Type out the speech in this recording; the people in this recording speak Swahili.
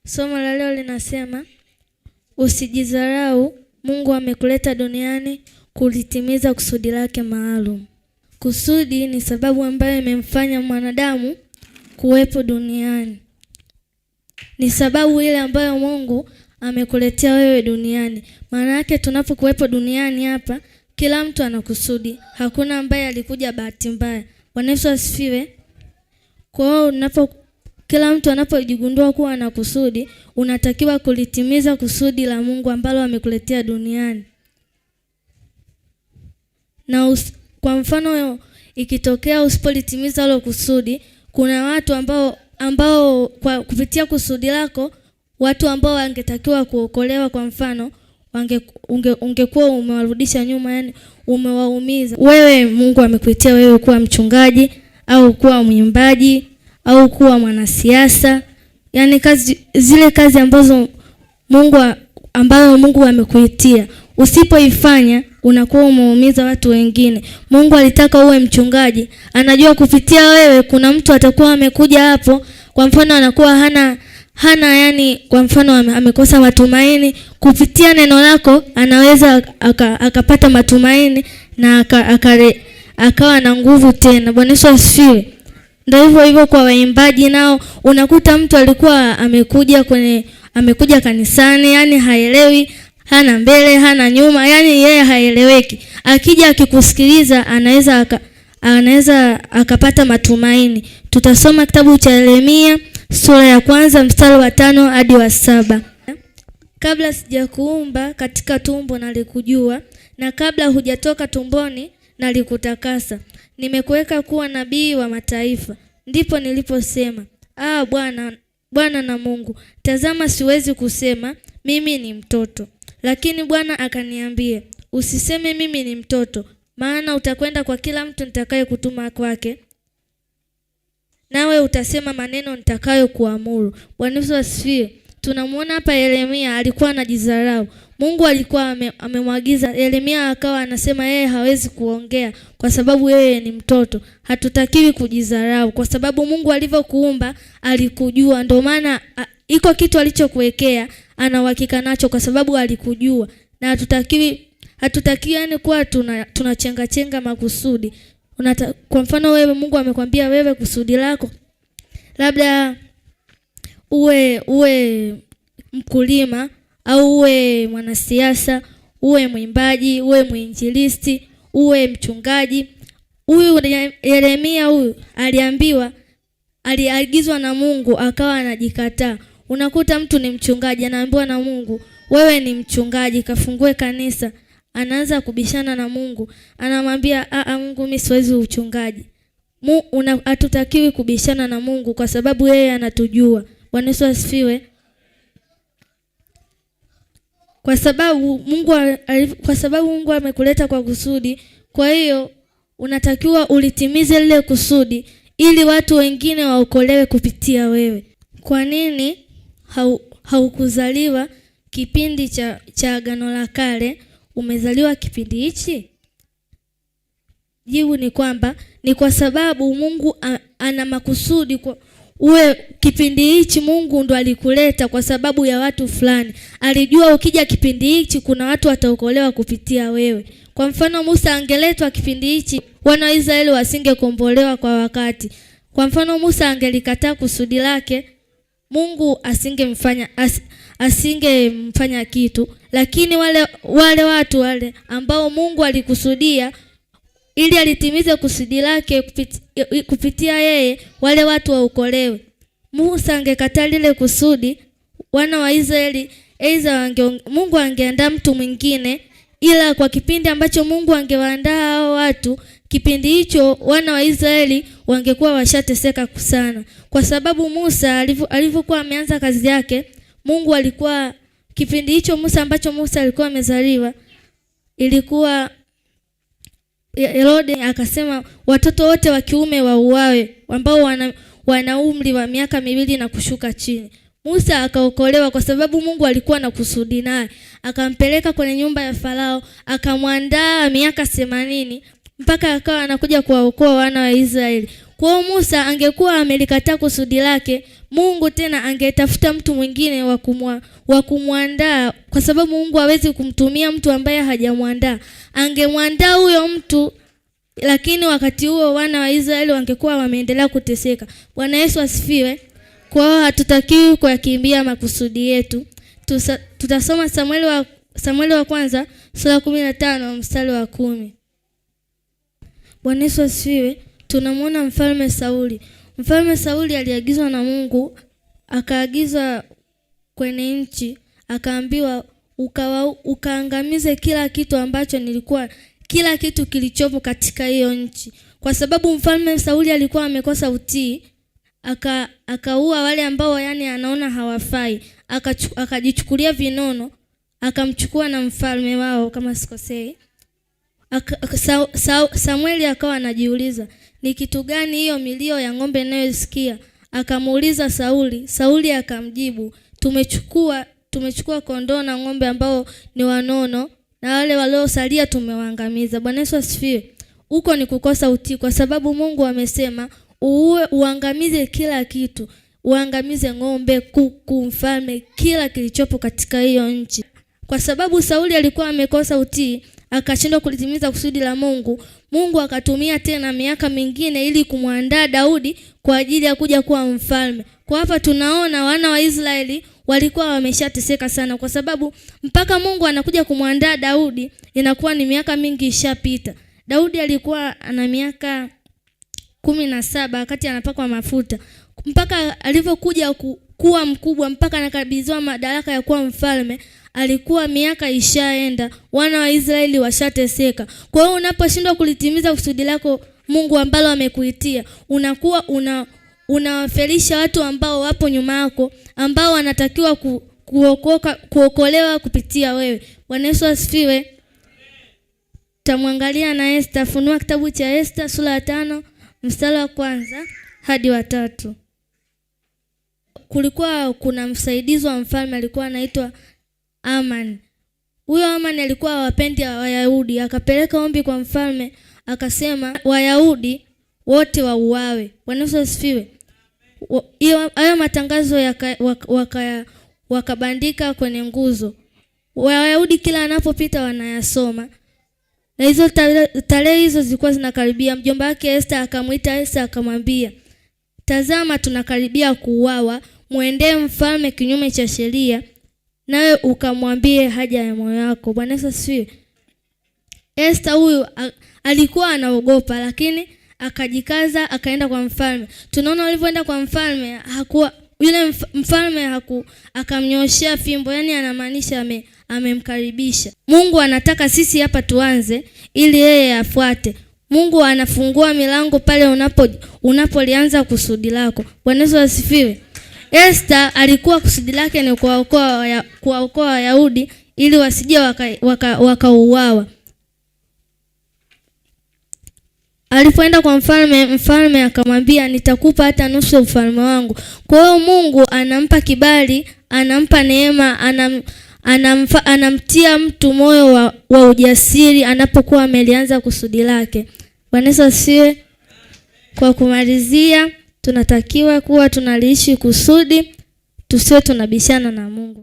Somo la leo linasema usijidharau, Mungu amekuleta duniani kulitimiza kusudi lake maalum. Kusudi ni sababu ambayo imemfanya mwanadamu kuwepo duniani. Ni sababu ile ambayo Mungu amekuletea wewe duniani. Maana yake tunapokuwepo duniani hapa, kila mtu ana kusudi. Hakuna ambaye alikuja bahati mbaya. Bwana Yesu asifiwe. Kwa hiyo kila mtu anapojigundua kuwa ana kusudi, unatakiwa kulitimiza kusudi la Mungu ambalo amekuletea duniani. Na kwa mfano ikitokea usipolitimiza hilo kusudi, kuna watu ambao kwa kupitia kusudi lako, watu ambao wangetakiwa kuokolewa, kwa mfano ungekuwa umewarudisha nyuma, yani umewaumiza. Wewe Mungu amekuitia wewe kuwa mchungaji au kuwa mwimbaji au kuwa mwanasiasa. Yani zile kazi ambazo Mungu amekuitia, usipoifanya unakuwa umeumiza watu wengine. Mungu alitaka uwe mchungaji. Anajua kupitia wewe kuna mtu atakuwa amekuja hapo, kwa mfano anakuwa hana yani, kwa mfano amekosa matumaini. Kupitia neno lako anaweza akapata matumaini na akawa na nguvu tena. Bwana Yesu asifiwe. Ndio hivyo kwa waimbaji nao, unakuta mtu alikuwa amekuja kanisani, yani haelewi, hana mbele, hana nyuma, yani yeye haeleweki. Akija akikusikiliza anaweza akapata matumaini. Tutasoma kitabu cha Yeremia sura ya 1 mstari wa 5 hadi wa 7. Kabla sijakuumba katika tumbo nalikujua, na kabla hujatoka tumboni nalikutakasa. Nimekuweka kuwa nabii wa mataifa. Ndipo niliposema, Bwana na Mungu, tazama siwezi kusema mimi ni mtoto. Lakini Bwana akaniambia, usiseme mimi ni mtoto, maana utakwenda kwa kila mtu nitakaye kutuma kwake, nawe utasema maneno nitakayo kuamuru. Bwana Yesu asifiwe. Tunamuona hapa Yeremia alikuwa anajidharau. Mungu alikuwa amemwagiza Yeremia, akawa anasema yeye hawezi kuongea kwa sababu yeye ni mtoto. Hatutakiwi kujidharau kwa sababu Mungu alivyokuumba alikujua. Ndio maana iko kitu alichokuwekea ana uhakika nacho kwa sababu alikujua. Na hatutakiwi yani kuwa tunachenga makusudi. Kwa mfano wewe, Mungu amekwambia wewe kusudi lako labda uwe mkulima au uwe mwanasiasa, uwe mwimbaji, uwe mwinjilisti, uwe mchungaji. Huyu Yeremia huyu aliagizwa na Mungu akawa anajikataa. Unakuta mtu ni mchungaji anaambiwa na Mungu, wewe ni mchungaji, kafungue kanisa. Anaanza kubishana na Mungu. Anamwambia, Mungu mimi siwezi uchungaji. Hatutakiwi kubishana na Mungu kwa sababu yeye anatujua. Bwana Yesu asifiwe. Kwa sababu Mungu amekuleta kwa kusudi, kwa hiyo unatakiwa ulitimize lile kusudi ili watu wengine waokolewe kupitia wewe. Kwa nini haukuzaliwa kipindi cha Agano la Kale, umezaliwa kipindi hichi? Jibu ni kwamba ni kwa sababu Mungu ana makusudi kwa uwe kipindi hichi. Mungu ndo alikuleta kwa sababu ya watu fulani. Alijua ukija kipindi hichi kuna watu wataokolewa kupitia wewe. Kwa mfano Musa angeletwa kipindi hichi, wana wa Israeli wasingekombolewa kwa wakati. Kwa mfano Musa angelikataa kusudi lake, Mungu asingemfanya kitu. Lakini wale watu ambao Mungu alikusudia ili alitimize kusudi lake kupitia yeye, wale watu waokolewe. Musa angekataa lile kusudi, wana wa Israeli Mungu angeandaa mtu mwingine, ila kwa kipindi ambacho Mungu angewaandaa hao watu, kipindi hicho wana wa Israeli wangekuwa washateseka sana. Kwa sababu Musa alivyokuwa ameanza kazi yake, Mungu alikuwa kipindi hicho ambacho Musa alikuwa amezaliwa, ilikuwa Herode akasema watoto wote wa kiume wauawe ambao wana umri wa miaka 2 na kushuka chini. Musa akaokolewa kwa sababu Mungu alikuwa na kusudi naye. Akampeleka kwenye nyumba ya Farao, akamwandaa miaka 80 mpaka akawa anakuja kuwaokoa wana wa Israeli. Kwa hiyo Musa angekuwa amelikataa kusudi lake, Mungu tena angetafuta mtu mwingine wa kumwandaa, kwa sababu Mungu hawezi kumtumia mtu ambaye hajamwandaa. Angemwandaa huyo mtu, lakini wakati huo wana wa Israeli wangekuwa wameendelea kuteseka. Bwana Yesu asifiwe. Kwa hiyo hatutakiwi kuyakimbia makusudi yetu. Tutasoma Samueli wa kwanza sura 15 mstari wa 10. Bwana Yesu asifiwe. Tunamwona mfalme Sauli. Mfalme Sauli aliagizwa na Mungu, akaagizwa kwenye nchi, akaambiwa ukaangamize kila kitu ambacho kila kitu kilichopo katika hiyo nchi. Kwa sababu mfalme Sauli alikuwa amekosa utii, akaua wale ambao anaona hawafai, akajichukulia vinono, akamchukua na mfalme wao kama sikosei. Samueli akawa anajiuliza, ni kitu gani hiyo milio ya ng'ombe ninayosikia? Akamuuliza Sauli. Sauli akamjibu, tumechukua kondoo na ng'ombe ambao ni wanono, na wale waliosalia tumewaangamiza. Bwana Yesu asifiwe. Huko ni kukosa utii, kwa sababu Mungu amesema uangamize kila kitu. Uangamize ng'ombe, kuku, mfalme, kila kilichopo katika hiyo nchi. Kwa sababu Sauli alikuwa amekosa utii, akashindwa kulitimiza kusudi la Mungu. Mungu akatumia tena miaka mingine ili kumwandaa Daudi kwa ajili ya kuja kuwa mfalme. Kwa hapa tunaona wana wa Israeli walikuwa wameshateseka sana, kwa sababu mpaka Mungu anakuja kumwandaa Daudi inakuwa ni miaka mingi ishapita. Daudi alikuwa ana miaka 17 wakati anapakwa mafuta. Mpaka alipokuja kuwa mkubwa, mpaka anakabidhiwa madaraka ya kuwa mfalme, alikuwa miaka ishaenda. Wana wa Israeli washateseka. Kwa hiyo unaposhindwa kulitimiza kusudi lako Mungu ambalo amekuitia, unakuwa unawafelisha watu ambao wapo nyuma yako, ambao wanatakiwa kuokolewa kupitia wewe. Bwana Yesu asifiwe. Tamwangalia na Esther. Funua kitabu cha Esther sura ya 5 mstari wa 1 hadi wa 3. Kulikuwa kuna msaidizi wa mfalme alikuwa anaitwa Aman. Huyo Aman alikuwa hawapendi Wayahudi. Akapeleka ombi kwa mfalme, akasema Wayahudi wote wauawe. Bwana Yesu asifiwe. Hayo matangazo wakabandika kwenye nguzo. Wayahudi kila anapopita wanayasoma. Na hizo tarehe hizo zilikuwa zinakaribia. Mjomba wake Esther akamuita Esther akamwambia, tazama tunakaribia kuuawa, muendee mfalme kinyume cha sheria, nawe ukamwambie haja ya moyo wako. Bwana Yesu asifiwe. Esther huyu alikuwa anaogopa, lakini akajikaza akaenda kwa mfalme. Tunaona alipoenda kwa mfalme yule mfalme akamnyoshia fimbo, anamaanisha amemkaribisha. Mungu anataka sisi hapa tuanze ili yeye afuate. Mungu anafungua milango pale unapolianza kusudi lako. Bwana Yesu asifiwe. Esther alikuwa kusudi lake ni kuwaokoa Wayahudi ili wasije wakauawa. Alipoenda kwa mfalme akamwambia, nitakupa hata nusu ya ufalme wangu. Kwa hiyo Mungu anampa kibali, anampa neema, anamtia mtu moyo wa ujasiri anapokuwa amelianza kusudi lake. Bwana Yesu asifiwe. Kwa kumalizia, tunatakiwa kuwa tunaliishi kusudi, tusiwe tunabishana na Mungu.